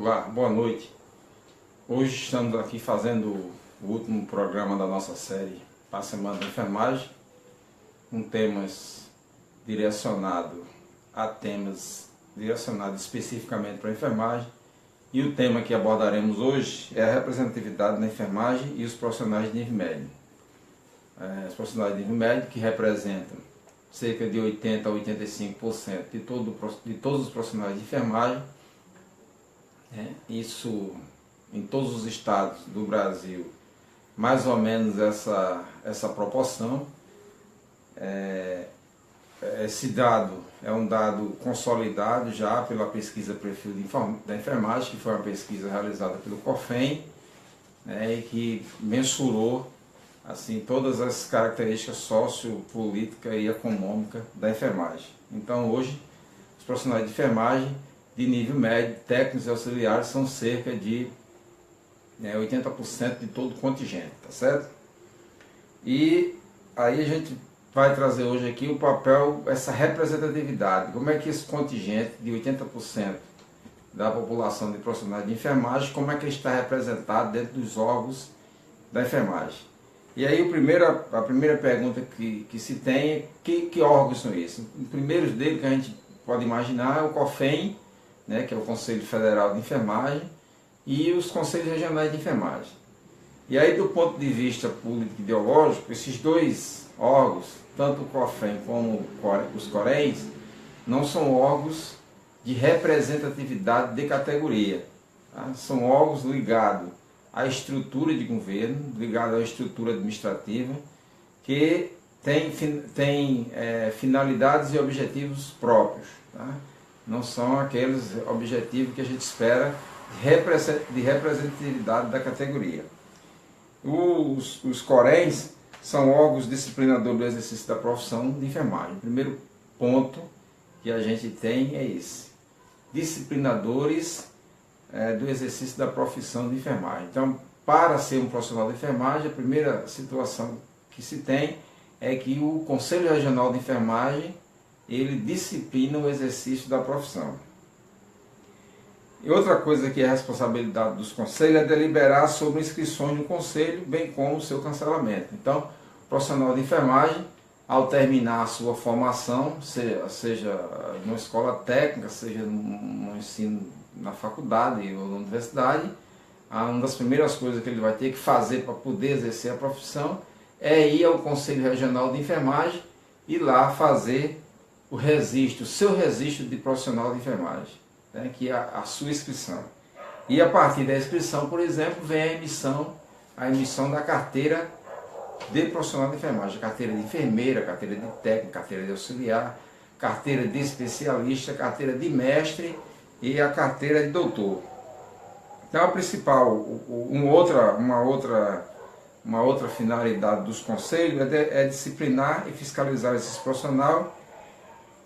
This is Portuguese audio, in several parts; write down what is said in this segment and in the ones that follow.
Olá, boa noite. Hoje estamos aqui fazendo o último programa da nossa série para a Semana da Enfermagem, com temas direcionados especificamente para a enfermagem. E o tema que abordaremos hoje é a representatividade na enfermagem e os profissionais de nível médio. Os profissionais de nível médio, que representam cerca de 80% a 85% de todos os profissionais de enfermagem, isso em todos os estados do Brasil, mais ou menos essa proporção. Esse dado é um dado consolidado já pela pesquisa Perfil da Enfermagem, que foi uma pesquisa realizada pelo COFEN, e que mensurou assim, todas as características sociopolíticas e econômicas da enfermagem. Então hoje, os profissionais de enfermagem de nível médio, técnicos e auxiliares, são cerca de 80% de todo o contingente, tá certo? E aí a gente vai trazer hoje aqui o papel, essa representatividade, como é que esse contingente de 80% da população de profissionais de enfermagem, como é que ele está representado dentro dos órgãos da enfermagem. E aí a primeira pergunta que se tem é que órgãos são esses? O primeiro deles que a gente pode imaginar é o COFEN, que é o Conselho Federal de Enfermagem, e os Conselhos Regionais de Enfermagem. E aí, do ponto de vista político-ideológico, esses dois órgãos, tanto o COFEN como os CORENs, não são órgãos de representatividade de categoria. Tá? São órgãos ligados à estrutura de governo, ligados à estrutura administrativa, que tem finalidades e objetivos próprios. Tá? Não são aqueles objetivos que a gente espera de representatividade da categoria. Os CORENs são órgãos disciplinadores do exercício da profissão de enfermagem. O primeiro ponto que a gente tem é esse: disciplinadores do exercício da profissão de enfermagem. Então, para ser um profissional de enfermagem, a primeira situação que se tem é que o Conselho Regional de Enfermagem ele disciplina o exercício da profissão. E outra coisa que é responsabilidade dos conselhos é deliberar sobre inscrições no conselho, bem como o seu cancelamento. Então, o profissional de enfermagem, ao terminar a sua formação, seja numa escola técnica, seja no ensino na faculdade ou na universidade, uma das primeiras coisas que ele vai ter que fazer para poder exercer a profissão é ir ao Conselho Regional de Enfermagem e lá fazer o seu registro de profissional de enfermagem, que é a sua inscrição. E a partir da inscrição, por exemplo, vem a emissão da carteira de profissional de enfermagem, a carteira de enfermeira, carteira de técnico, carteira de auxiliar, carteira de especialista, carteira de mestre e a carteira de doutor. Então, a principal, uma outra finalidade dos conselhos é disciplinar e fiscalizar esses profissionais,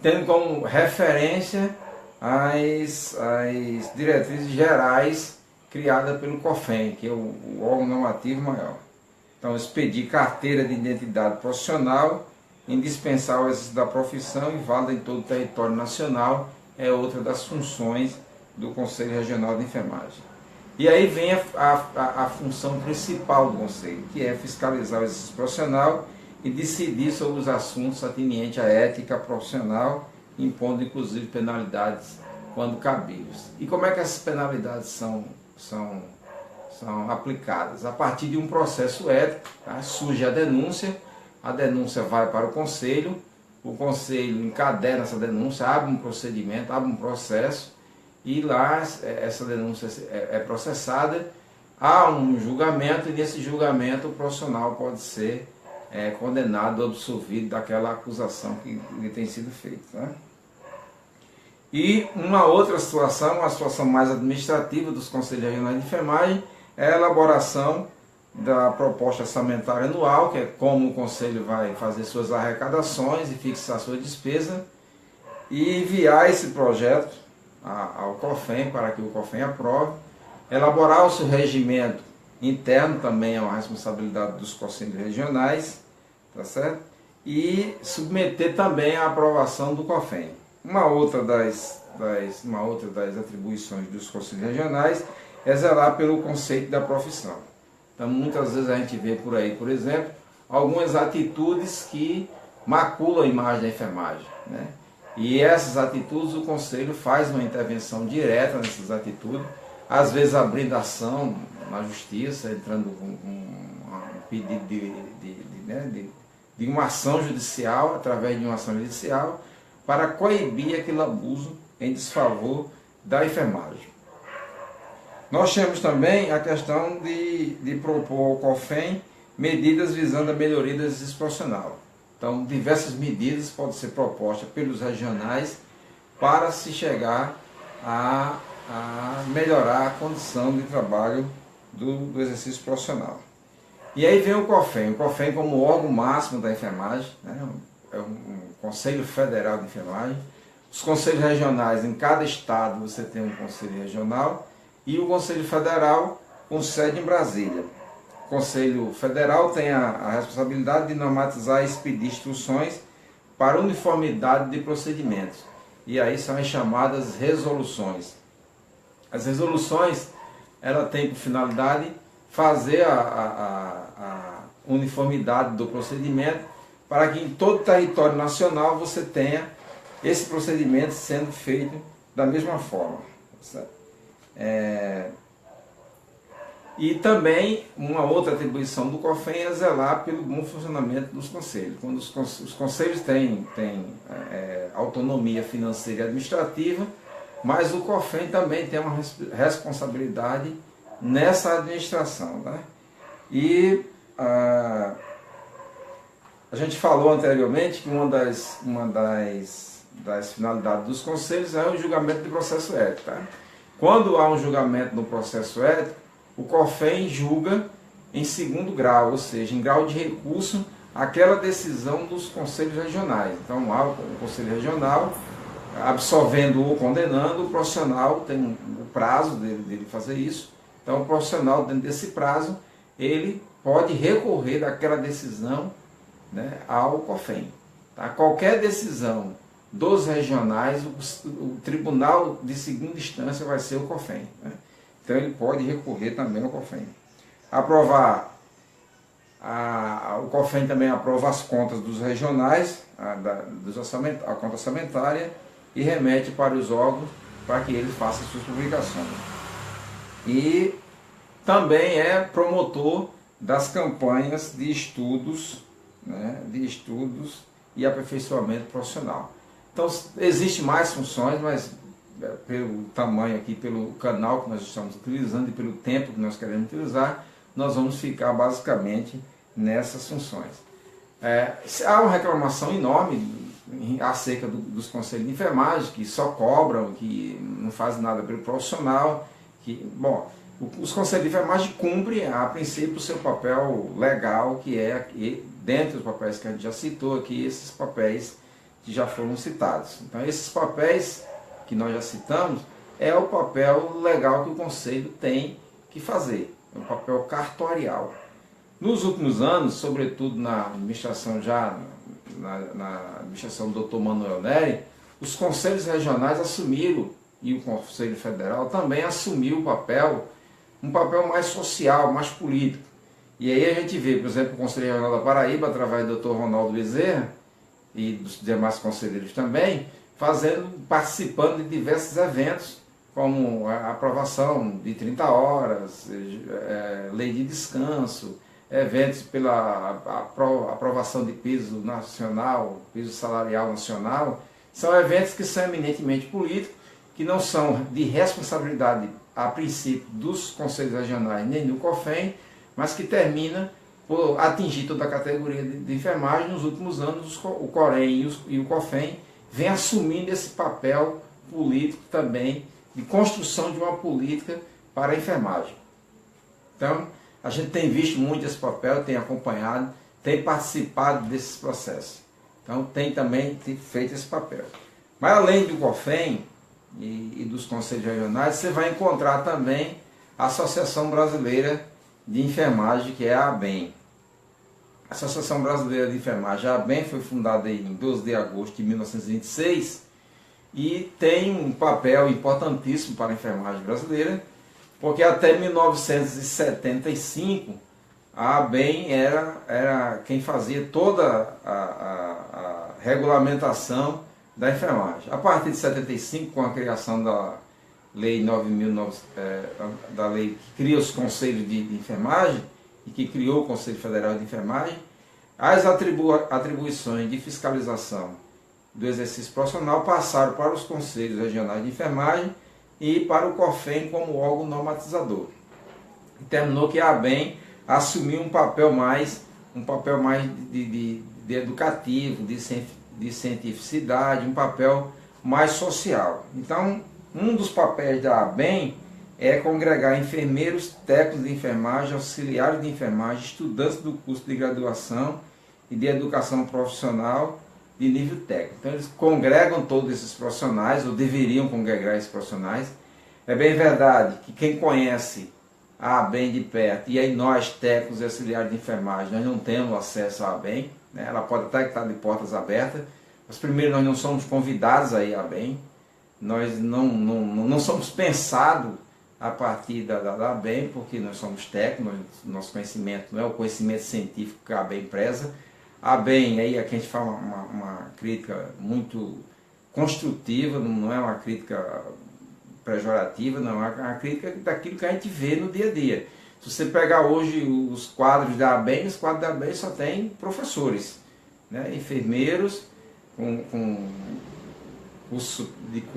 tendo como referência as diretrizes gerais criadas pelo COFEN, que é o órgão normativo maior. Então, expedir carteira de identidade profissional, indispensável ao exercício da profissão e válida em todo o território nacional, é outra das funções do Conselho Regional de Enfermagem. E aí vem a função principal do Conselho, que é fiscalizar o exercício profissional e decidir sobre os assuntos atenientes à ética profissional, impondo inclusive penalidades quando cabíveis. E como é que essas penalidades são aplicadas? A partir de um processo ético, surge a denúncia vai para o conselho encadena essa denúncia, abre um procedimento, abre um processo, e lá essa denúncia é processada, há um julgamento, e nesse julgamento o profissional pode ser condenado ou absolvido daquela acusação que lhe tem sido feita. E uma outra situação, uma situação mais administrativa dos Conselhos Regionais de Enfermagem, é a elaboração da proposta orçamentária anual, que é como o Conselho vai fazer suas arrecadações e fixar sua despesa, e enviar esse projeto ao COFEN para que o COFEN aprove, elaborar o seu regimento interno, também é uma responsabilidade dos conselhos regionais, tá certo? E submeter também à aprovação do COFEN. uma outra das atribuições dos conselhos regionais é zelar pelo conceito da profissão. Então, muitas vezes a gente vê por aí, por exemplo, algumas atitudes que maculam a imagem da enfermagem, né? E essas atitudes, o conselho faz uma intervenção direta nessas atitudes, às vezes abrindo ação na justiça, entrando com um pedido de uma ação judicial, através de uma ação judicial, para coibir aquele abuso em desfavor da enfermagem. Nós temos também a questão de propor ao COFEM medidas visando a melhoria do exercício profissional. Então, diversas medidas podem ser propostas pelos regionais para se chegar a melhorar a condição de trabalho do exercício profissional. E aí vem o COFEM como órgão máximo da enfermagem, né? É um Conselho Federal de Enfermagem. Os conselhos regionais, em cada estado você tem um conselho regional, e o Conselho Federal com sede em Brasília. O Conselho Federal tem a responsabilidade de normatizar e expedir instruções para uniformidade de procedimentos. E aí são as chamadas resoluções. As resoluções, ela tem por finalidade fazer a uniformidade do procedimento para que em todo o território nacional você tenha esse procedimento sendo feito da mesma forma. Certo? E também uma outra atribuição do COFEM é zelar pelo bom funcionamento dos conselhos. Quando os conselhos têm autonomia financeira e administrativa, mas o COFEM também tem uma responsabilidade nessa administração, né? E a gente falou anteriormente que uma das finalidades dos conselhos é o julgamento de processo ético. Tá? Quando há um julgamento no processo ético, o COFEM julga em segundo grau, ou seja, em grau de recurso, aquela decisão dos conselhos regionais. Então, há o conselho regional absolvendo ou condenando, o profissional tem o prazo dele fazer isso. Então, o profissional, dentro desse prazo, ele pode recorrer daquela decisão, né, ao COFEM. Tá? Qualquer decisão dos regionais, o tribunal de segunda instância vai ser o COFEM. Né? Então ele pode recorrer também ao COFEM. O COFEM também aprova as contas dos regionais, a conta orçamentária, e remete para os órgãos para que eles façam suas publicações. E também é promotor das campanhas de estudos, né, e aperfeiçoamento profissional. Então, existem mais funções, mas pelo tamanho aqui, pelo canal que nós estamos utilizando e pelo tempo que nós queremos utilizar, nós vamos ficar basicamente nessas funções. Há uma reclamação enorme acerca dos conselhos de enfermagem, que só cobram, que não fazem nada pelo profissional. Os conselhos de enfermagem cumprem, a princípio, o seu papel legal, que é, dentre os papéis que a gente já citou aqui, esses papéis que já foram citados. Então, esses papéis que nós já citamos, é o papel legal que o conselho tem que fazer, é um papel cartorial. Nos últimos anos, sobretudo na administração na administração do Dr. Manuel Neri, os conselhos regionais assumiram, e o Conselho Federal também assumiu um papel mais social, mais político. E aí a gente vê, por exemplo, o Conselho Regional da Paraíba, através do Dr. Ronaldo Bezerra, e dos demais conselheiros também, participando de diversos eventos, como a aprovação de 30 horas, lei de descanso, eventos pela aprovação de piso nacional, piso salarial nacional. São eventos que são eminentemente políticos, que não são de responsabilidade, a princípio, dos conselhos regionais nem do COFEM, mas que termina por atingir toda a categoria de enfermagem. Nos últimos anos, o COREM e o COFEM vêm assumindo esse papel político também, de construção de uma política para a enfermagem. Então, a gente tem visto muito esse papel, tem acompanhado, tem participado desses processos. Então, tem também feito esse papel. Mas, além do COFEM e dos conselhos regionais, você vai encontrar também a Associação Brasileira de Enfermagem, que é a ABEM. A Associação Brasileira de Enfermagem, a ABEM, foi fundada em 12 de agosto de 1926 e tem um papel importantíssimo para a enfermagem brasileira, porque até 1975 a ABEM era quem fazia toda a regulamentação da enfermagem. A partir de 75, com a criação da Lei 9.009, da lei que cria os conselhos de enfermagem e que criou o Conselho Federal de Enfermagem, as atribuições de fiscalização do exercício profissional passaram para os conselhos regionais de enfermagem e para o COFEN como órgão normatizador. E terminou que a ABEM assumiu um papel mais de educativo, de cientificidade, um papel mais social. Então, um dos papéis da ABEM é congregar enfermeiros, técnicos de enfermagem, auxiliares de enfermagem, estudantes do curso de graduação e de educação profissional de nível técnico. Então eles congregam todos esses profissionais, ou deveriam congregar esses profissionais. É bem verdade que quem conhece a ABEM de perto, e aí nós, técnicos e auxiliares de enfermagem, nós não temos acesso à ABEM, né? Ela pode até estar de portas abertas, mas primeiro nós não somos convidados aí à ABEM, nós não somos pensados a partir da ABEM, porque nós somos técnicos, nosso conhecimento não é o conhecimento científico que a ABEM preza. A ABEM, aí aqui a gente fala uma crítica muito construtiva, não é uma crítica pejorativa, não, é uma crítica daquilo que a gente vê no dia a dia. Se você pegar hoje os quadros da ABEM, os quadros da ABEM só tem professores, né? Enfermeiros com curso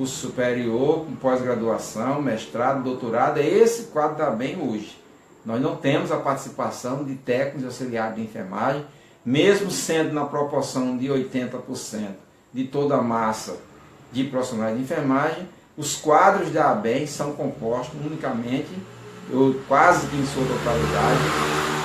superior, com pós-graduação, mestrado, doutorado. É esse quadro da ABEM hoje. Nós não temos a participação de técnicos e auxiliares de enfermagem, mesmo sendo na proporção de 80% de toda a massa de profissionais de enfermagem. Os quadros da ABEM são compostos unicamente, ou quase que em sua totalidade,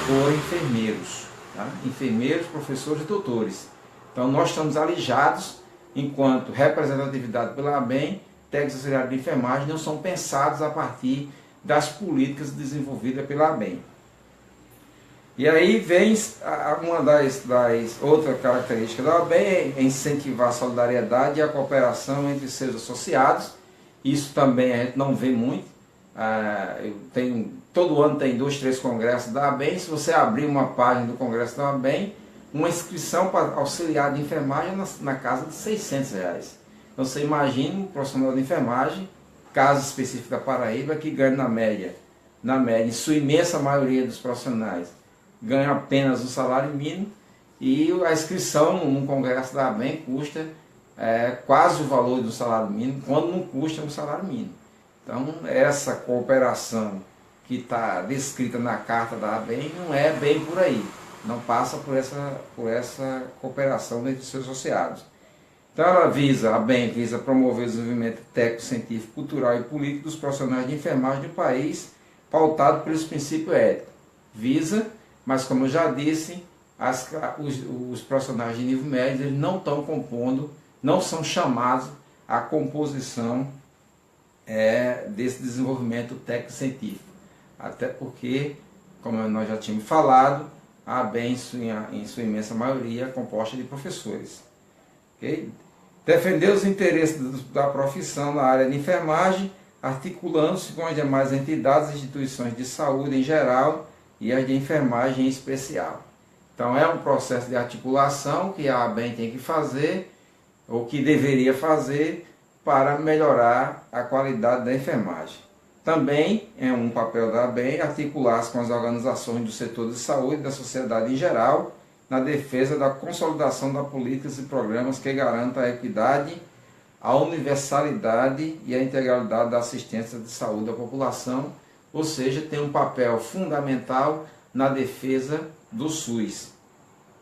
por enfermeiros, tá? Enfermeiros, professores e doutores. Então nós estamos alijados, enquanto representatividade pela ABEM, técnicos auxiliares de enfermagem não são pensados a partir das políticas desenvolvidas pela ABEM. E aí vem uma das outras características da ABEM, é incentivar a solidariedade e a cooperação entre seus associados. Isso também a gente não vê muito. Todo ano tem 2, 3 congressos da ABEM. Se você abrir uma página do congresso da ABEM, uma inscrição para auxiliar de enfermagem na casa de R$600. Então você imagina um profissional de enfermagem, caso específico da Paraíba, que ganha na média, em sua imensa maioria dos profissionais, ganha apenas o salário mínimo, e a inscrição num congresso da ABEM custa quase o valor do salário mínimo, quando não custa um salário mínimo. Então essa cooperação que está descrita na carta da ABEM não é bem por aí. Não passa por essa cooperação entre seus associados. Então a ABEM visa promover o desenvolvimento técnico, científico, cultural e político dos profissionais de enfermagem do país, pautado pelos princípios éticos. Visa, mas como eu já disse, os profissionais de nível médio eles não estão compondo, não são chamados à composição desse desenvolvimento técnico-científico. Até porque, como nós já tínhamos falado, a ABEM, em sua imensa maioria, é composta de professores. Okay? Defender os interesses da profissão na área de enfermagem, articulando-se com as demais entidades e instituições de saúde em geral e as de enfermagem em especial. Então é um processo de articulação que a ABEM tem que fazer, ou que deveria fazer, para melhorar a qualidade da enfermagem. Também é um papel da ABEM articular-se com as organizações do setor de saúde e da sociedade em geral, na defesa da consolidação das políticas e programas que garantam a equidade, a universalidade e a integralidade da assistência de saúde à população, ou seja, tem um papel fundamental na defesa do SUS.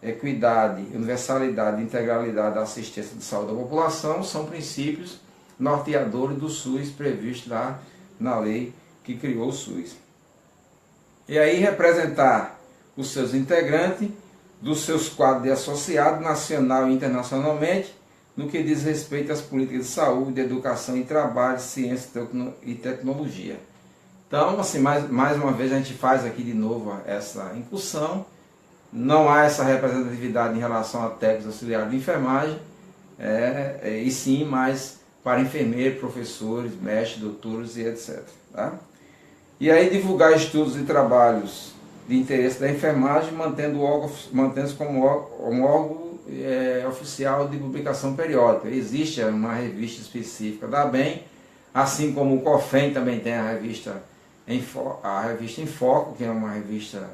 Equidade, universalidade e integralidade da assistência de saúde à população são princípios norteadores do SUS previstos lá na lei que criou o SUS. E aí representar os seus integrantes dos seus quadros de associado nacional e internacionalmente no que diz respeito às políticas de saúde, educação e trabalho, ciência e tecnologia. Então, assim, mais uma vez a gente faz aqui de novo essa incursão. Não há essa representatividade em relação a técnicos auxiliares de enfermagem, e sim mais para enfermeiros, professores, mestres, doutores e etc. Tá? E aí divulgar estudos e trabalhos de interesse da enfermagem, mantendo-se como um órgão oficial de publicação periódica. Existe uma revista específica da ABEM, assim como o COFEM também tem a revista em Foco, que é uma revista,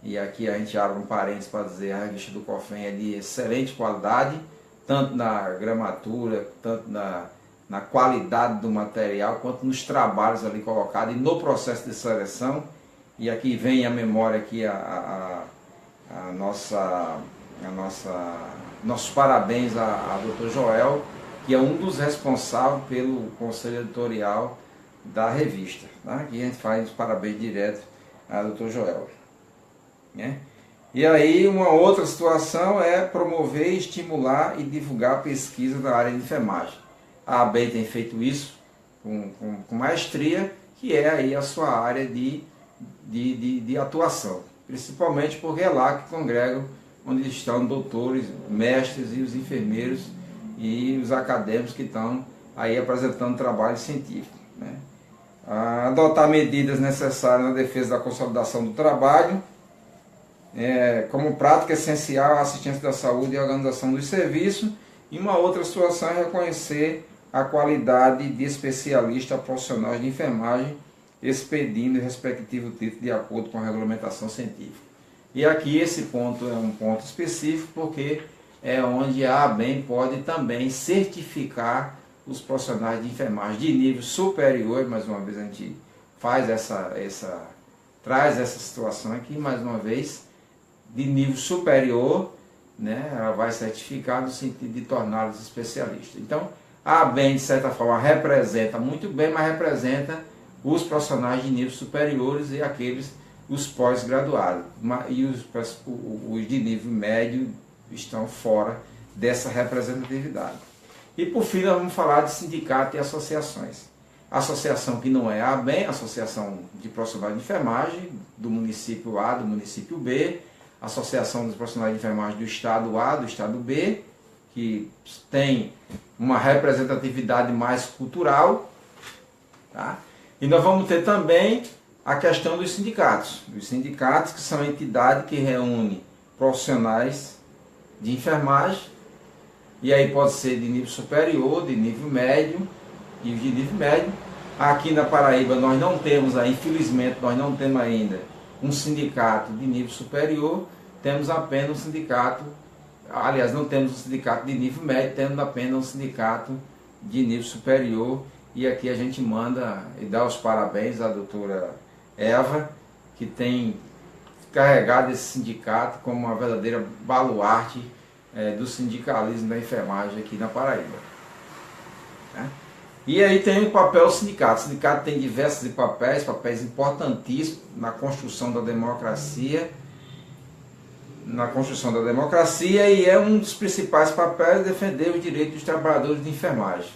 e aqui a gente abre um parênteses para dizer, a revista do COFEM é de excelente qualidade, tanto na gramatura, tanto na qualidade do material, quanto nos trabalhos ali colocados e no processo de seleção. E aqui vem a memória aqui nossos parabéns a Dr. Joel, que é um dos responsáveis pelo conselho editorial da revista. Tá? Aqui a gente faz os parabéns direto a Dr. Joel. Né? E aí uma outra situação é promover, estimular e divulgar pesquisa na área de enfermagem. A ABEM tem feito isso com maestria, que é aí a sua área de atuação, principalmente porque é lá que congregam onde estão doutores, mestres e os enfermeiros e os acadêmicos que estão aí apresentando trabalho científico. Né? Adotar medidas necessárias na defesa da consolidação do trabalho, como prática essencial a assistência da saúde e a organização dos serviços. E uma outra situação é reconhecer a qualidade de especialista profissionais de enfermagem, expedindo o respectivo título de acordo com a regulamentação científica. E aqui esse ponto é um ponto específico, porque é onde a ABEM pode também certificar os profissionais de enfermagem de nível superior. Mais uma vez a gente faz traz essa situação aqui, mais uma vez, de nível superior, né, ela vai certificar no sentido de torná-los especialistas. Então, a ABEM, de certa forma, representa muito bem, mas representa os profissionais de nível superiores e os pós-graduados. E os de nível médio estão fora dessa representatividade. E por fim, nós vamos falar de sindicatos e associações. A associação que não é a ABEM, a Associação de Profissionais de Enfermagem do município A, do município B, a Associação dos Profissionais de Enfermagem do estado A, do estado B, que tem uma representatividade mais cultural. Tá? E nós vamos ter também a questão dos sindicatos. Os sindicatos, que são entidades que reúnem profissionais de enfermagem, e aí pode ser de nível superior, de nível médio e de nível médio. Aqui na Paraíba nós não temos, infelizmente, nós não temos ainda um sindicato de nível superior, temos apenas um sindicato, aliás, não temos um sindicato de nível médio, temos apenas um sindicato de nível superior. E aqui a gente manda e dá os parabéns à doutora Eva, que tem carregado esse sindicato como uma verdadeira baluarte do sindicalismo da enfermagem aqui na Paraíba. Né? E aí tem o papel do sindicato. O sindicato tem diversos papéis importantíssimos na construção da democracia, e é um dos principais papéis defender os direitos dos trabalhadores de enfermagem.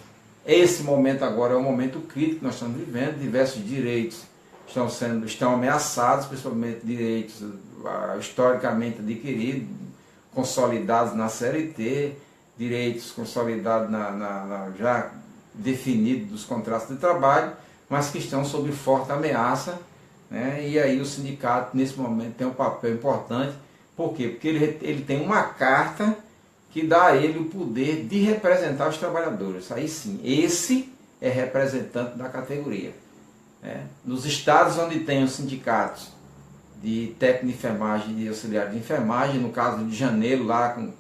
Esse momento agora é um momento crítico que nós estamos vivendo, diversos direitos estão ameaçados, principalmente direitos historicamente adquiridos, consolidados na CLT, direitos consolidados já definidos dos contratos de trabalho, mas que estão sob forte ameaça, né? E aí o sindicato nesse momento tem um papel importante. Por quê? Porque ele tem uma carta que dá a ele o poder de representar os trabalhadores. Aí sim, esse é representante da categoria. Nos estados onde tem os sindicatos de técnico de enfermagem e de auxiliar de enfermagem, no caso de Janeiro, lá com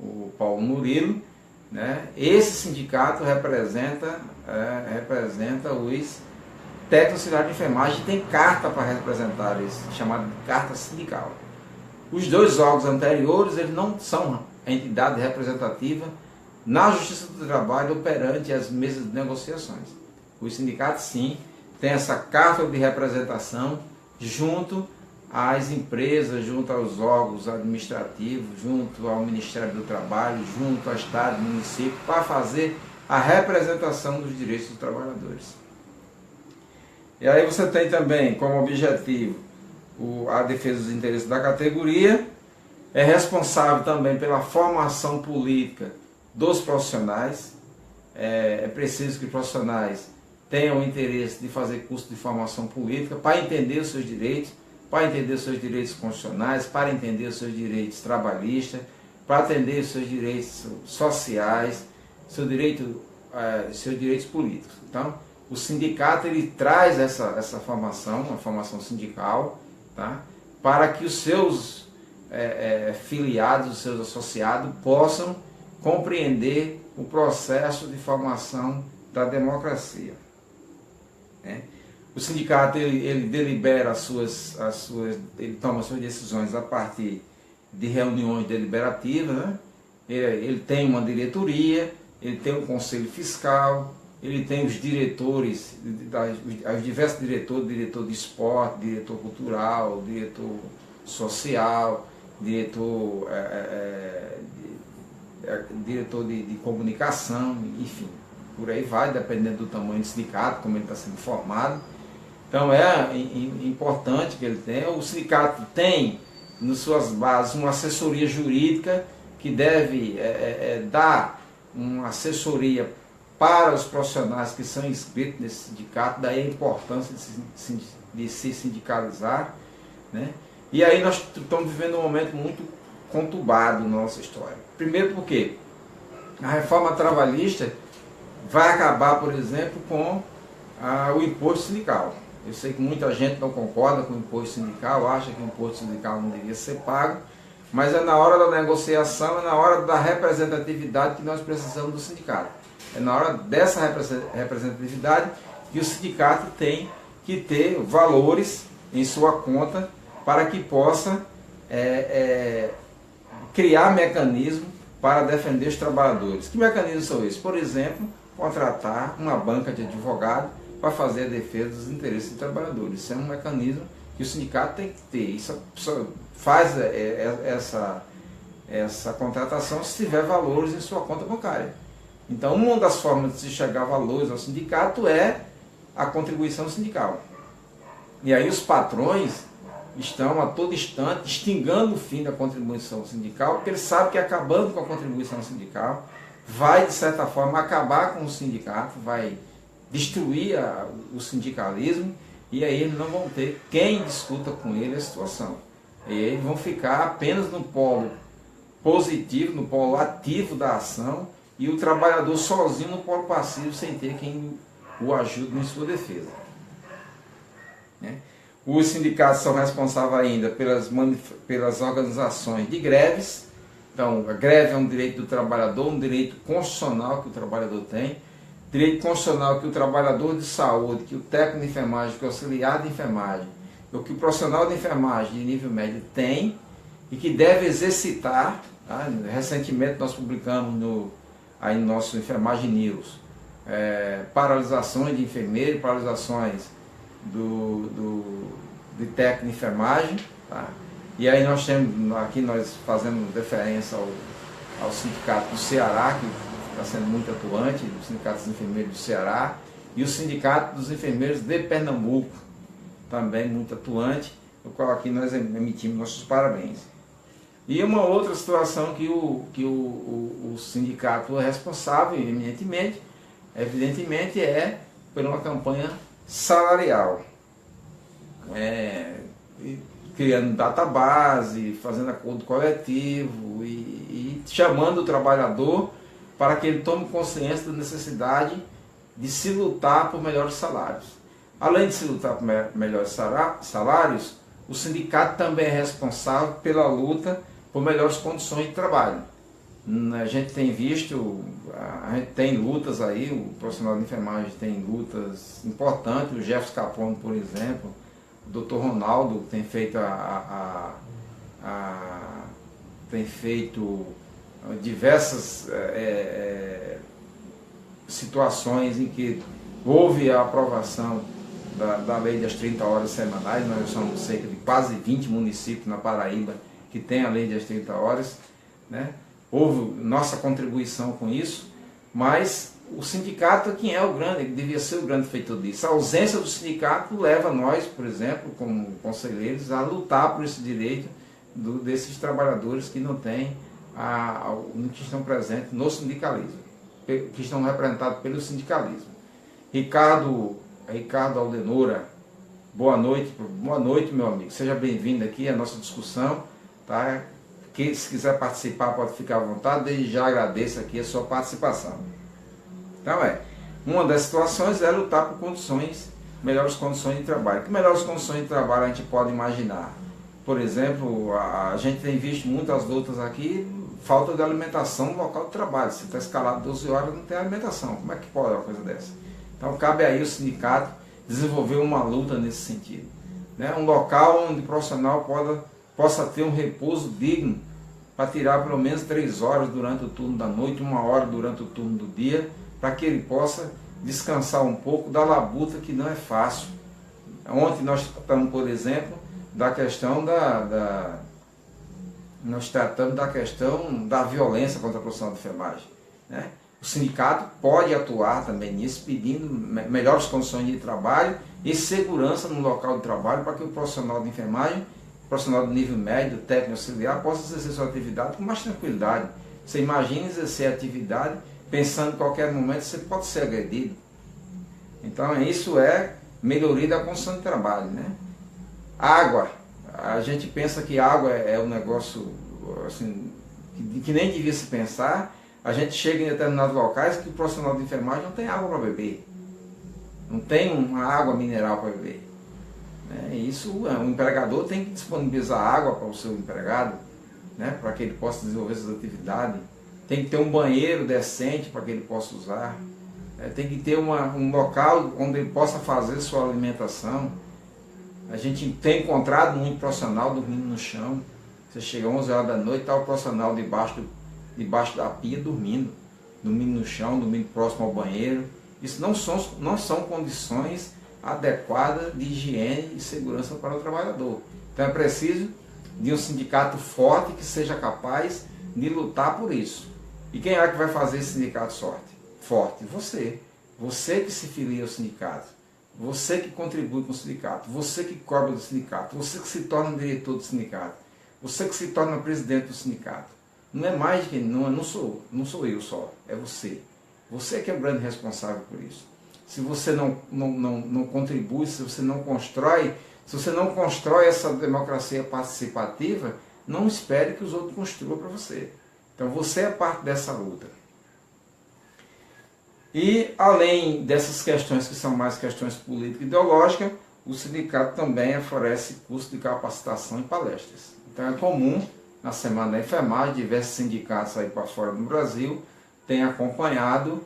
o Paulo Murilo, né? Esse sindicato representa os técnicos auxiliares de enfermagem, tem carta para representar isso, chamada de carta sindical. Os dois órgãos anteriores, eles não são a entidade representativa na Justiça do Trabalho perante as mesas de negociações. Os sindicatos, sim, têm essa carta de representação junto às empresas, junto aos órgãos administrativos, junto ao Ministério do Trabalho, junto ao Estado, município, para fazer a representação dos direitos dos trabalhadores. E aí você tem também como objetivo a defesa dos interesses da categoria, é responsável também pela formação política dos profissionais, é preciso que profissionais tenham interesse de fazer curso de formação política para entender os seus direitos, para entender os seus direitos constitucionais, para entender os seus direitos trabalhistas, para atender os seus direitos sociais, seus direitos políticos. Então, o sindicato ele traz essa formação, uma formação sindical, tá? Para que os seus filiados, os seus associados possam compreender o processo de formação da democracia. Né? O sindicato ele delibera ele toma suas decisões a partir de reuniões deliberativas, né? Ele tem uma diretoria, ele tem um conselho fiscal, ele tem os diretores, os diversos diretores, diretor de esporte, diretor cultural, diretor social, diretor de comunicação, enfim, por aí vai, dependendo do tamanho do sindicato, como ele está sendo formado. Então é importante que ele tenha. O sindicato tem, nas suas bases, uma assessoria jurídica que deve dar uma assessoria para os profissionais que são inscritos nesse sindicato, daí a importância de se sindicalizar, né? E aí nós estamos vivendo um momento muito conturbado na nossa história. Primeiro porque a reforma trabalhista vai acabar, por exemplo, com o imposto sindical. Eu sei que muita gente não concorda com o imposto sindical, acha que o imposto sindical não devia ser pago, mas é na hora da negociação, é na hora da representatividade que nós precisamos do sindicato. É na hora dessa representatividade que o sindicato tem que ter valores em sua conta para que possa criar mecanismos para defender os trabalhadores. Que mecanismos são esses? Por exemplo, contratar uma banca de advogado para fazer a defesa dos interesses dos trabalhadores. Isso é um mecanismo que o sindicato tem que ter. Isso faz essa contratação se tiver valores em sua conta bancária. Então, uma das formas de se chegar a valores ao sindicato é a contribuição sindical. E aí os patrões estão a todo instante extinguindo o fim da contribuição sindical, porque eles sabem que acabando com a contribuição sindical vai, de certa forma, acabar com o sindicato, vai destruir o sindicalismo, e aí eles não vão ter quem discuta com ele a situação. E aí eles vão ficar apenas no polo positivo, no polo ativo da ação, e o trabalhador sozinho no polo passivo, sem ter quem o ajude em sua defesa. Né? Os sindicatos são responsáveis ainda pelas organizações de greves. Então, a greve é um direito do trabalhador, um direito constitucional que o trabalhador tem, direito constitucional que o trabalhador de saúde, que o técnico de enfermagem, que o auxiliar de enfermagem, ou que o profissional de enfermagem de nível médio tem e que deve exercitar. Tá? Recentemente nós publicamos aí no nosso Enfermagem News paralisações de enfermeiro, paralisações de técnico de enfermagem, tá? E aí nós fazemos referência ao sindicato do Ceará, que está sendo muito atuante, o sindicato dos enfermeiros do Ceará, e o sindicato dos enfermeiros de Pernambuco, também muito atuante, no qual aqui nós emitimos nossos parabéns. E uma outra situação que o sindicato é responsável, evidentemente, é por uma campanha salarial. Criando database, fazendo acordo coletivo e chamando o trabalhador para que ele tome consciência da necessidade de se lutar por melhores salários. Além de se lutar por melhores salários, o sindicato também é responsável pela luta por melhores condições de trabalho. A gente tem visto, a gente tem lutas aí, o profissional de enfermagem tem lutas importantes, o Jefferson Capone, por exemplo, o Dr. Ronaldo tem feito diversas situações em que houve a aprovação da lei das 30 horas semanais. Nós somos cerca de quase 20 municípios na Paraíba que tem a lei das 30 horas, né? Houve nossa contribuição com isso, mas o sindicato quem é o grande, ele devia ser o grande feitor disso. A ausência do sindicato leva nós, por exemplo, como conselheiros, a lutar por esse direito desses trabalhadores que não têm, que estão presentes no sindicalismo. que estão representados pelo sindicalismo. Ricardo Aldenora, boa noite, meu amigo, seja bem-vindo aqui à nossa discussão, tá? Que se quiser participar pode ficar à vontade, desde já agradeço aqui a sua participação. Então uma das situações é lutar por melhores condições de trabalho. Que melhores condições de trabalho a gente pode imaginar? Por exemplo, a gente tem visto muitas lutas aqui, falta de alimentação no local de trabalho. Se está escalado 12 horas, não tem alimentação. Como é que pode uma coisa dessa? Então cabe aí o sindicato desenvolver uma luta nesse sentido, né? Um local onde o profissional possa ter um repouso digno para tirar pelo menos 3 horas durante o turno da noite, 1 hora durante o turno do dia, para que ele possa descansar um pouco da labuta que não é fácil. Ontem nós tratamos, por exemplo, da questão nós tratamos da questão da violência contra a profissão de enfermagem, né? O sindicato pode atuar também nisso, pedindo melhores condições de trabalho e segurança no local de trabalho para que o profissional de enfermagem, profissional de nível médio, técnico auxiliar, possa exercer sua atividade com mais tranquilidade. Você imagina exercer a atividade pensando que em qualquer momento você pode ser agredido. Então isso é melhoria da condição de trabalho, né? Água. A gente pensa que água é um negócio assim, que nem devia se pensar. A gente chega em determinados locais que o profissional de enfermagem não tem água para beber. Não tem uma água mineral para beber. Isso, o empregador tem que disponibilizar água para o seu empregado, né, para que ele possa desenvolver suas atividades. Tem que ter um banheiro decente para que ele possa usar. Tem que ter um local onde ele possa fazer sua alimentação. A gente tem encontrado muito profissional dormindo no chão. Você chega às 11 horas da noite, está o profissional debaixo da pia dormindo no chão, dormindo próximo ao banheiro. Isso não são condições adequadas de higiene e segurança para o trabalhador. Então é preciso de um sindicato forte que seja capaz de lutar por isso. E quem é que vai fazer esse sindicato forte? Você. Você que se filia ao sindicato. Você que contribui com o sindicato. Você que cobra do sindicato. Você que se torna diretor do sindicato. Você que se torna presidente do sindicato. Não é mais que não sou eu só, é você. Você que é o grande responsável por isso. Se você não contribui, se você não constrói essa democracia participativa, não espere que os outros construam para você. Então você é parte dessa luta. E além dessas questões que são mais questões políticas e ideológicas, o sindicato também oferece curso de capacitação e palestras. Então é comum, na Semana da Enfermagem, diversos sindicatos aí para fora do Brasil têm acompanhado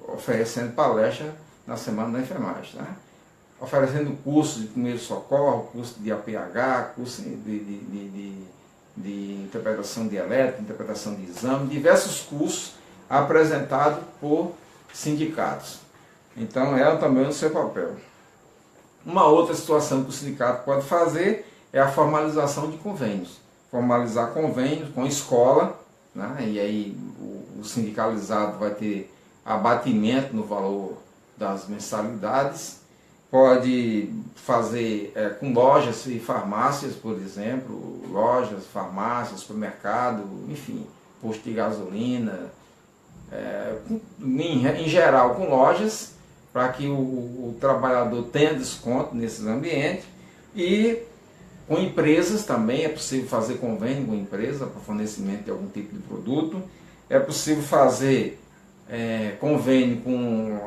oferecendo palestra na Semana da Enfermagem, né? Oferecendo cursos de primeiro socorro, curso de APH, curso de interpretação de elétrica, interpretação de exame, diversos cursos apresentados por sindicatos. Então é também o seu papel. Uma outra situação que o sindicato pode fazer é a formalização de convênios. Formalizar convênios com escola, né? E aí o sindicalizado vai ter abatimento no valor das mensalidades. Pode fazer com lojas e farmácias, por exemplo, lojas, farmácias, supermercado, enfim, posto de gasolina, em geral com lojas, para que o trabalhador tenha desconto nesses ambientes. E com empresas também é possível fazer convênio com empresa para fornecimento de algum tipo de produto. É possível fazer convênio com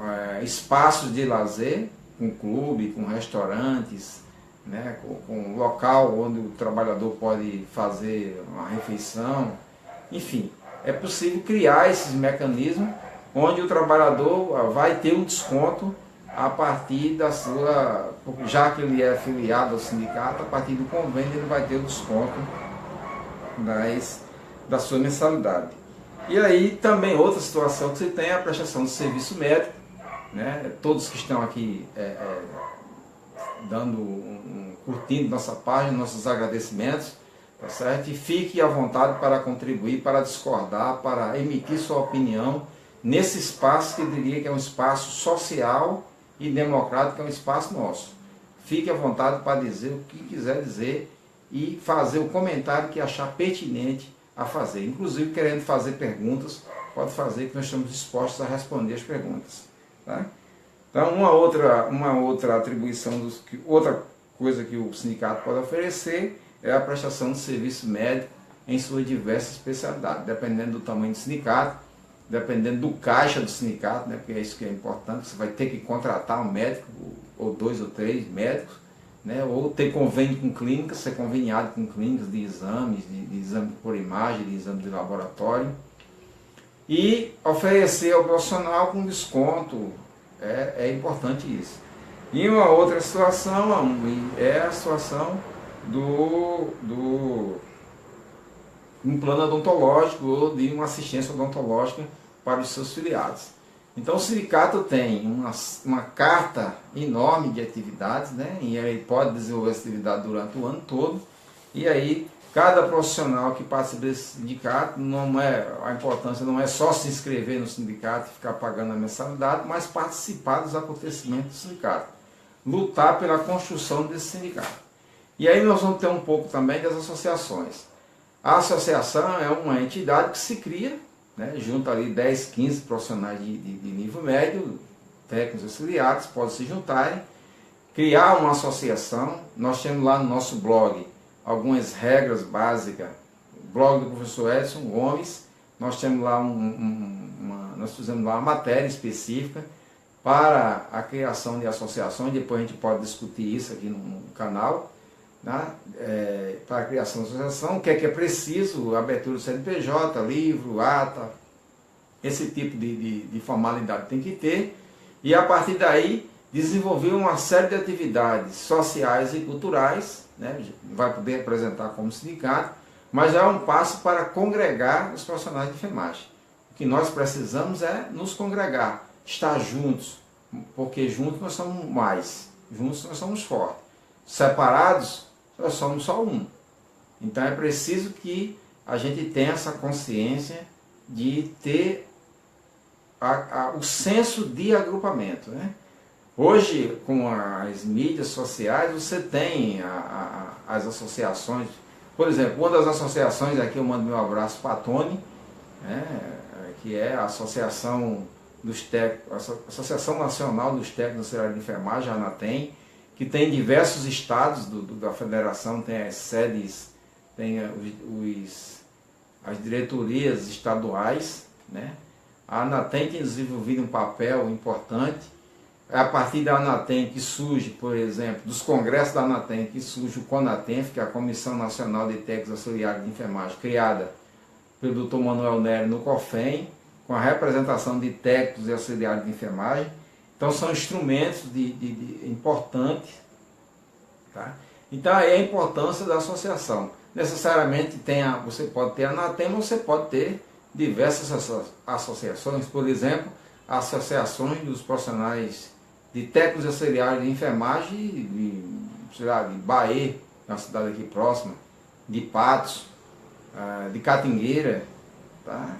espaços de lazer, com clube, com restaurantes, né, com local onde o trabalhador pode fazer uma refeição. Enfim, é possível criar esses mecanismos onde o trabalhador vai ter um desconto a partir da sua, já que ele é afiliado ao sindicato, a partir do convênio ele vai ter o desconto da sua mensalidade. E aí também outra situação que você tem é a prestação de serviço médico, né? Todos que estão aqui curtindo nossa página, nossos agradecimentos, tá certo? E fique à vontade para contribuir, para discordar, para emitir sua opinião nesse espaço que eu diria que é um espaço social e democrático, é um espaço nosso. Fique à vontade para dizer o que quiser dizer e fazer o comentário que achar pertinente a fazer. Inclusive, querendo fazer perguntas, pode fazer, que nós estamos dispostos a responder as perguntas. Tá? Então, uma outra atribuição, outra coisa que o sindicato pode oferecer é a prestação de serviço médico em suas diversas especialidades, dependendo do tamanho do sindicato, dependendo do caixa do sindicato, né, porque é isso que é importante, você vai ter que contratar um médico, ou 2 ou 3 médicos, né, ou ter convênio com clínicas, ser conveniado com clínicas de exames, de exame por imagem, de exame de laboratório, e oferecer ao profissional com desconto, é importante isso. E uma outra situação é a situação um plano odontológico ou de uma assistência odontológica para os seus filiados. Então o sindicato tem uma carta enorme de atividades, né? E ele pode desenvolver essa atividade durante o ano todo, e aí cada profissional que participa desse sindicato, a importância não é só se inscrever no sindicato e ficar pagando a mensalidade, mas participar dos acontecimentos do sindicato, lutar pela construção desse sindicato. E aí nós vamos ter um pouco também das associações. A associação é uma entidade que se cria, né, junto ali 10, 15 profissionais de nível médio, técnicos auxiliares, podem se juntarem, criar uma associação. Nós temos lá no nosso blog algumas regras básicas, o blog do professor Edson Gomes, nós temos lá nós fizemos lá uma matéria específica para a criação de associações, depois a gente pode discutir isso aqui no canal, né? Para a criação da associação, o que é preciso, abertura do CNPJ, livro, ata, esse tipo de formalidade tem que ter, e a partir daí desenvolver uma série de atividades sociais e culturais, né? Vai poder apresentar como sindicato, mas já é um passo para congregar os profissionais de enfermagem. O que nós precisamos é nos congregar, estar juntos, porque juntos nós somos mais, juntos nós somos fortes, separados nós somos só um. Então é preciso que a gente tenha essa consciência de ter o senso de agrupamento, né? Hoje, com as mídias sociais, você tem as associações. Por exemplo, uma das associações, aqui eu mando meu abraço para a Tony, né, que é a Associação Associação Nacional dos Técnicos Auxiliares de Enfermagem, a ANATEM, que tem diversos estados da federação, tem as sedes, tem as diretorias estaduais, né? A ANATEM tem desenvolvido um papel importante. É a partir da ANATEM que surge, por exemplo, dos congressos da ANATEM, que surge o CONATENF, que é a Comissão Nacional de Técnicos Auxiliares de Enfermagem, criada pelo Dr. Manuel Nery no COFEM, com a representação de técnicos e auxiliares de enfermagem. Então são instrumentos importantes. Tá? Então aí é a importância da associação. Necessariamente você pode ter a ANATEM, mas você pode ter diversas associações, por exemplo, associações dos profissionais de técnicos auxiliares de enfermagem de Bahia, uma cidade aqui próxima, de Patos, de Catingueira, tá?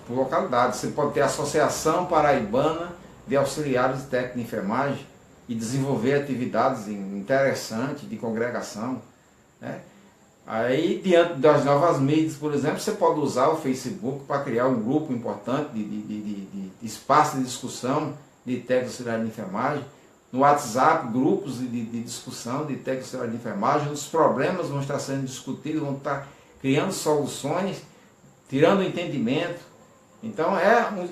Por localidade. Você pode ter a Associação Paraibana de Auxiliares de Técnicos de Enfermagem e desenvolver atividades interessantes de congregação, né? Aí, diante das novas mídias, por exemplo, você pode usar o Facebook para criar um grupo importante de espaço de discussão de técnicos auxiliares de enfermagem. No WhatsApp, grupos de discussão de técnicos auxiliares de enfermagem, onde os problemas vão estar sendo discutidos, vão estar criando soluções, tirando entendimento. Então,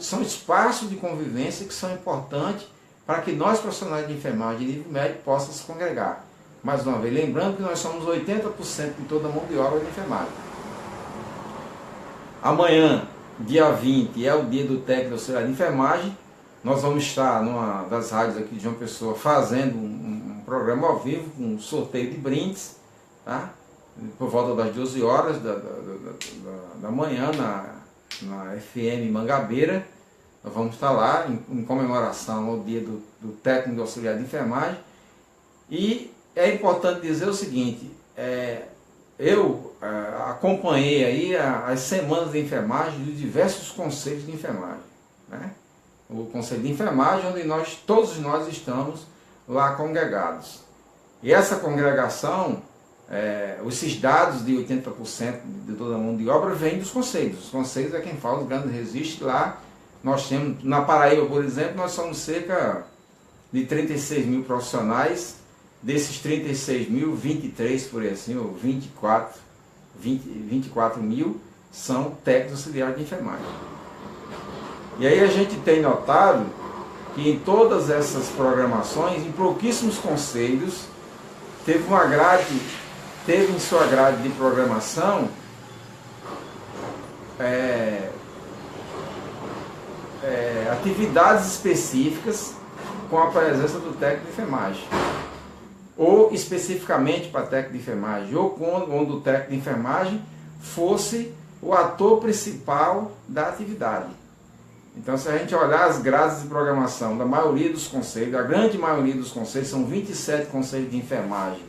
são espaços de convivência que são importantes para que nós, profissionais de enfermagem de nível médio, possamos se congregar. Mais uma vez, lembrando que nós somos 80% de toda a mão de obra de enfermagem. Amanhã, dia 20, é o dia do técnico auxiliar de enfermagem. Nós vamos estar numa das rádios aqui de João Pessoa fazendo um programa ao vivo, com um sorteio de brindes, tá? Por volta das 12 horas da manhã na FM Mangabeira. Nós vamos estar lá em comemoração ao dia do técnico auxiliar de enfermagem. E é importante dizer o seguinte, eu acompanhei aí as semanas de enfermagem de diversos conselhos de enfermagem, né? O conselho de enfermagem, onde todos nós estamos lá congregados. E essa congregação, esses dados de 80% de toda a mão de obra vêm dos conselhos. Os conselhos é quem faz os grandes registros. Lá nós temos, na Paraíba, por exemplo, nós somos cerca de 36 mil profissionais. Desses 36 mil, 23 por aí assim, ou 24 mil são técnicos auxiliares de enfermagem. E aí a gente tem notado que em todas essas programações, em pouquíssimos conselhos, teve em sua grade de programação atividades específicas com a presença do técnico de enfermagem, ou especificamente para técnico de enfermagem, ou quando o técnico de enfermagem fosse o ator principal da atividade. Então, se a gente olhar as grades de programação da maioria dos conselhos, a grande maioria dos conselhos, são 27 conselhos de enfermagem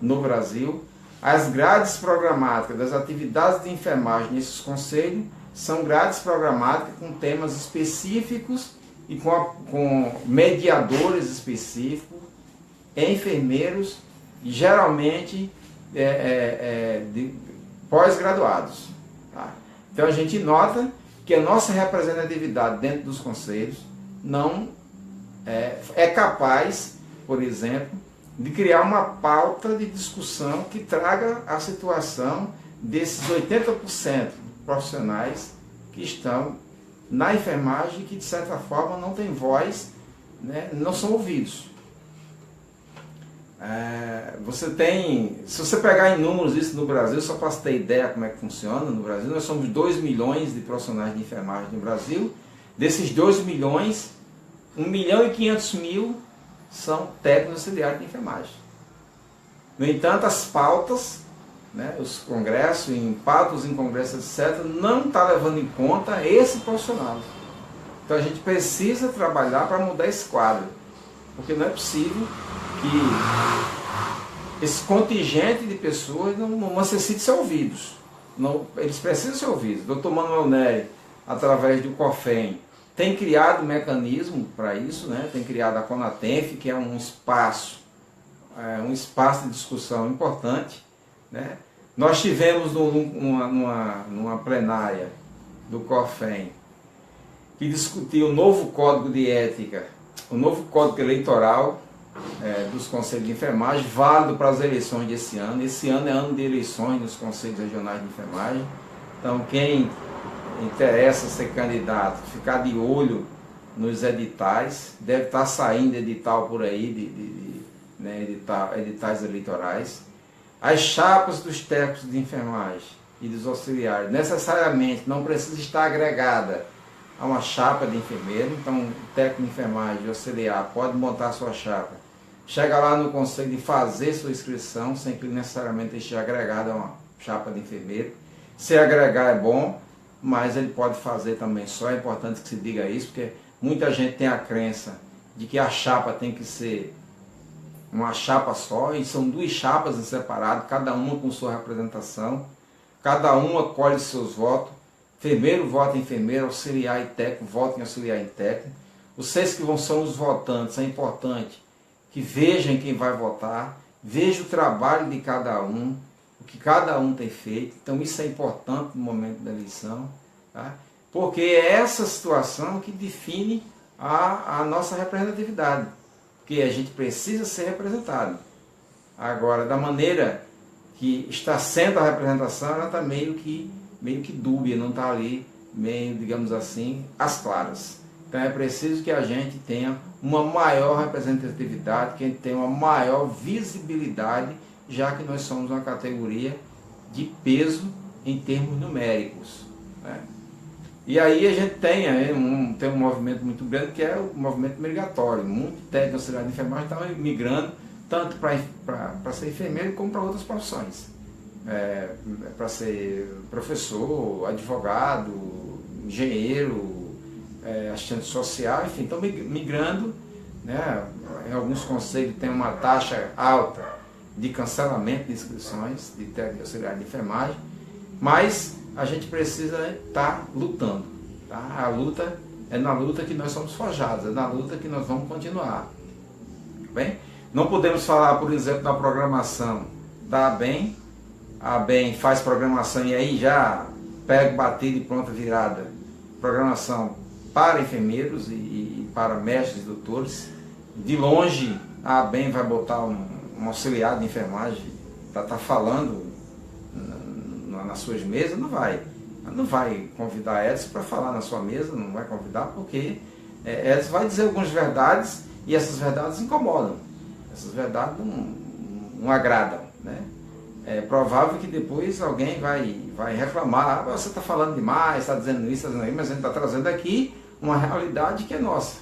no Brasil, as grades programáticas das atividades de enfermagem nesses conselhos são grades programáticas com temas específicos e com mediadores específicos, enfermeiros e geralmente pós-graduados. Tá? Então a gente nota que a nossa representatividade dentro dos conselhos não é capaz, por exemplo, de criar uma pauta de discussão que traga a situação desses 80% profissionais que estão na enfermagem e que de certa forma não têm voz, né, não são ouvidos. Se você pegar em números isso no Brasil, só para você ter ideia como é que funciona no Brasil, nós somos 2 milhões de profissionais de enfermagem no Brasil. Desses 2 milhões, 1.500.000 são técnicos auxiliares de enfermagem. No entanto, as pautas, né, os congressos, em pautas, em congressos, etc., não está levando em conta esse profissional. Então a gente precisa trabalhar para mudar esse quadro, porque não é possível que esse contingente de pessoas não necessite ser ouvidos. Não, eles precisam ser ouvidos. O Dr. Manuel Neri, através do COFEM, tem criado um mecanismo para isso, né? Tem criado a CONATENF, que é um espaço de discussão importante, né? Nós tivemos numa plenária do COFEM que discutiu o novo código de ética, o novo código eleitoral dos conselhos de enfermagem, válido para as eleições desse ano. Esse ano é ano de eleições nos conselhos regionais de enfermagem. Então, quem interessa ser candidato, ficar de olho nos editais, deve estar saindo edital por aí, editais eleitorais. As chapas dos técnicos de enfermagem e dos auxiliares necessariamente não precisa estar agregada a uma chapa de enfermeiro. Então, o técnico de enfermagem e auxiliar pode montar sua chapa, chega lá no conselho e fazer sua inscrição sem que necessariamente esteja agregado a uma chapa de enfermeiro. Se agregar é bom, mas ele pode fazer também só. É importante que se diga isso, porque muita gente tem a crença de que a chapa tem que ser uma chapa só, e são 2 chapas em separado, cada uma com sua representação, cada uma colhe seus votos. Enfermeiro vota em enfermeiro, auxiliar e técnico vota em auxiliar e técnico. Vocês que são os votantes, é importante que vejam quem vai votar, vejam o trabalho de cada um, o que cada um tem feito. Então isso é importante no momento da eleição, tá? Porque é essa situação que define a nossa representatividade, porque a gente precisa ser representado. Agora, da maneira que está sendo a representação, ela está meio que dúbia, não está ali meio, digamos assim, às claras. Então é preciso que a gente tenha uma maior representatividade, que a gente tenha uma maior visibilidade, já que nós somos uma categoria de peso em termos numéricos, né? E aí a gente tem um movimento muito grande, que é o movimento migratório. Muito técnico auxiliar de enfermagem está migrando, tanto para ser enfermeiro como para outras profissões. Para ser professor, advogado, engenheiro, assistente social, enfim, estão migrando, né? Em alguns conselhos tem uma taxa alta de cancelamento de inscrições de técnico auxiliar de enfermagem, mas a gente precisa estar lutando, tá? A luta é na luta que nós somos forjados, é na luta que nós vamos continuar. Bem, não podemos falar, por exemplo, da programação da ABEM. A ABEM faz programação e aí já pega batido e pronta virada. Programação para enfermeiros e para mestres e doutores. De longe, a ABEM vai botar um auxiliar de enfermagem, tá falando nas suas mesas, não vai convidar a Edson para falar na sua mesa, não vai convidar porque Edson vai dizer algumas verdades e essas verdades incomodam, essas verdades não agradam, né? É provável que depois alguém vai reclamar, você está falando demais, está dizendo isso, está dizendo isso, mas a gente está trazendo aqui uma realidade que é nossa.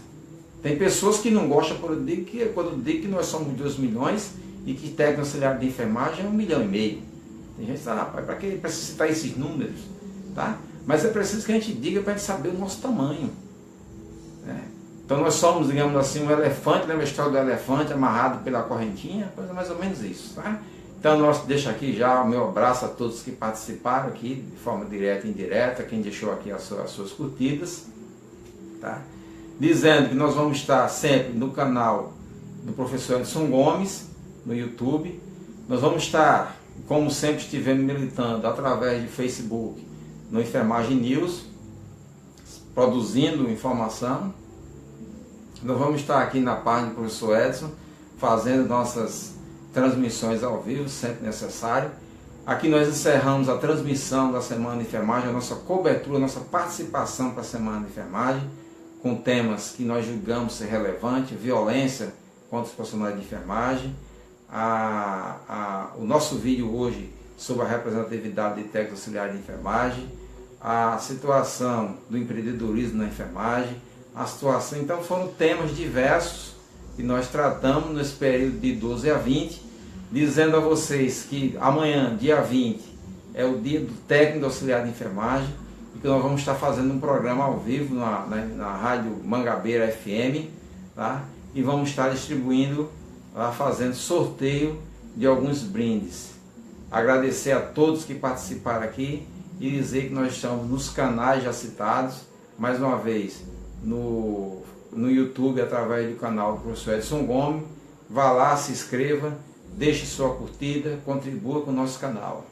Tem pessoas que não gostam quando eu digo que nós somos 2 milhões e que técnico auxiliar de enfermagem é 1,5 milhão. Tem gente que está, rapaz, para que precisa citar esses números? Tá? Mas é preciso que a gente diga para a gente saber o nosso tamanho. Né? Então nós somos, digamos assim, um elefante, lembra a história do elefante amarrado pela correntinha? Coisa mais ou menos isso. Tá? Então nós deixo aqui já o meu abraço a todos que participaram aqui, de forma direta e indireta, quem deixou aqui as suas curtidas. Tá? Dizendo que nós vamos estar sempre no canal do professor Edson Gomes, no YouTube. Nós vamos estar, como sempre estivemos militando, através de Facebook, no Enfermagem News, produzindo informação. Nós vamos estar aqui na página do professor Edson, fazendo nossas transmissões ao vivo, sempre necessário. Aqui nós encerramos a transmissão da Semana de Enfermagem, a nossa cobertura, a nossa participação para a Semana de Enfermagem, com temas que nós julgamos ser relevantes: violência contra os profissionais de enfermagem, o nosso vídeo hoje sobre a representatividade de técnicos auxiliares de enfermagem, a situação do empreendedorismo na enfermagem, a situação. Então foram temas diversos que nós tratamos nesse período de 12 a 20, dizendo a vocês que amanhã, dia 20, é o dia do técnico auxiliar de enfermagem, e que nós vamos estar fazendo um programa ao vivo na Rádio Mangabeira FM, tá? E vamos estar distribuindo, fazendo sorteio de alguns brindes. Agradecer a todos que participaram aqui e dizer que nós estamos nos canais já citados, mais uma vez, no YouTube, através do canal do professor Edson Gomes. Vá lá, se inscreva, deixe sua curtida, contribua com o nosso canal.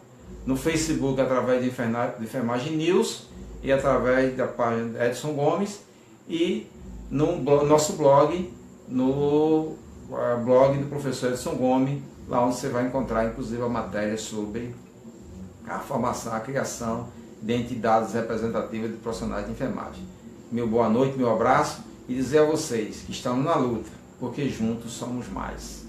No Facebook, através de Enfermagem News e através da página Edson Gomes, e no nosso blog, no blog do professor Edson Gomes, lá onde você vai encontrar inclusive a matéria sobre a formação, a criação de entidades representativas de profissionais de enfermagem. Meu boa noite, meu abraço, e dizer a vocês que estamos na luta, porque juntos somos mais.